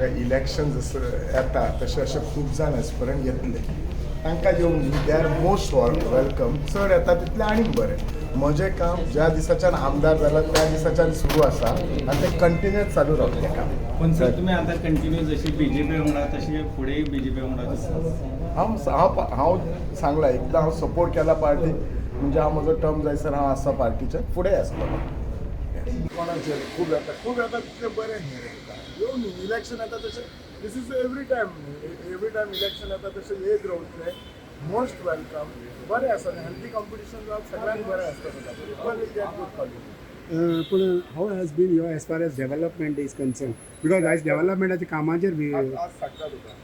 बघा इलेक्शन जसं येता तसे असे खूप जाण आजपर्यंत येतले तांकां येवंक दे आर मोस्ट वेलकम चड येता तितलें आनीक बरें म्हजें काम ज्या दिसाच्यान आमदार जाला त्या दिसाच्यान सुरू आसा आनी तें कंटिन्यूअस चालू रावतलें काम पण सर तुम्ही आता कंटिन्यू जशी बीजेपी वांगडा तशी फुडेंय बीजेपी वांगडा हांव सांगलां एकदां हांव सपोर्ट केला पार्टीक म्हणजे हांव म्हजो टर्म जायसर हांव आसा पार्टीचे फुडें आसतलो कोणाचेर खूब येता तितलें बरें न्ही रे येवन इलेक्शन येता तशें this is every time election येता तशें येत रावतलें मोस्ट वेलकम बरें आसा हेल्थी कॉम्पिटिशन जावप सगळ्यांक बरें आसता people will get good quality पण how has been your as far as development is concerned? Because आज डेव्हलपमेंटाच्या कामाचेर बी आज सांगता तुका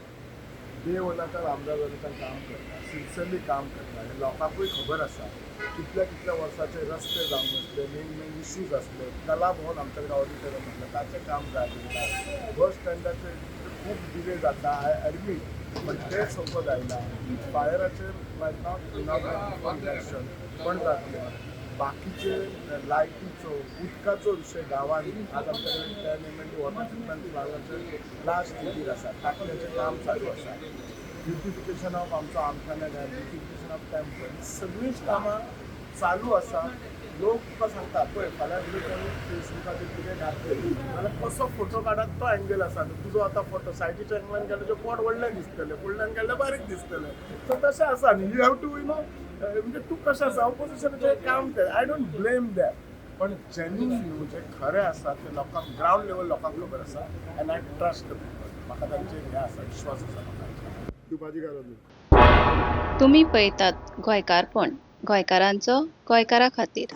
डे वनाच्यान आमदार जाल्याच्यान काम करता सिन्सियरली काम करता आनी लोकांकूय खबर आसा कितल्या वर्साचे रस्ते जावंक नासले मेन इश्यूज आसले कला भवन आमच्या कडेन ऑडिटोरियम आसलें ताचें काम जाय बस स्टँडाचेर खूब डिले जाता आय एडमीट पण ते सोंपत आयला फायराचेर लायक नॉट इलेक्शन पण जातलें बाकीचे लायटीचो उदकाचो विशय गांवांत आज आमच्या कडेन टॅर्नेमेंट वॉटर ट्रिटमेंट प्लांटाचेर लास्ट स्टेजीर आसा टाकल्याचें काम चालू आसा ब्युटिफिकेशन ऑफ आमचो आमठाणे ब्युटिफिकेशन ऑफ टेम्पल सगळींच कामां चालू आसा लोक तुका सांगता पळय फाल्यां कितें फेसबुकाचेर कितें घातलें जाल्यार कसो फोटो काडत तो एंगल आसा तुजो आतां फोटो सायडीच्या एंगलान गेलो तुजें पोट व्हडलें दिसतलें फुडल्यान गेल्यार बारीक दिसतलें सो तशें आसा न्ही यू हॅव टू म्हणजे तूं कशें आसा ऑपोजिशनाचें काम तें आय डोंट ब्लेम दॅट पण जेन्युइन न्हू जें खरें आसा तें लोकांक ग्रावंड लेवल लोकांक खबर आसा end I trust the people म्हाका तांचेर हें आसा विश्वास आसा लोकांचेर तूं भाजी घालून दी तुम्ही पळयतात गोंयकारपण गोंयकारांचो गोंयकारा खातीर.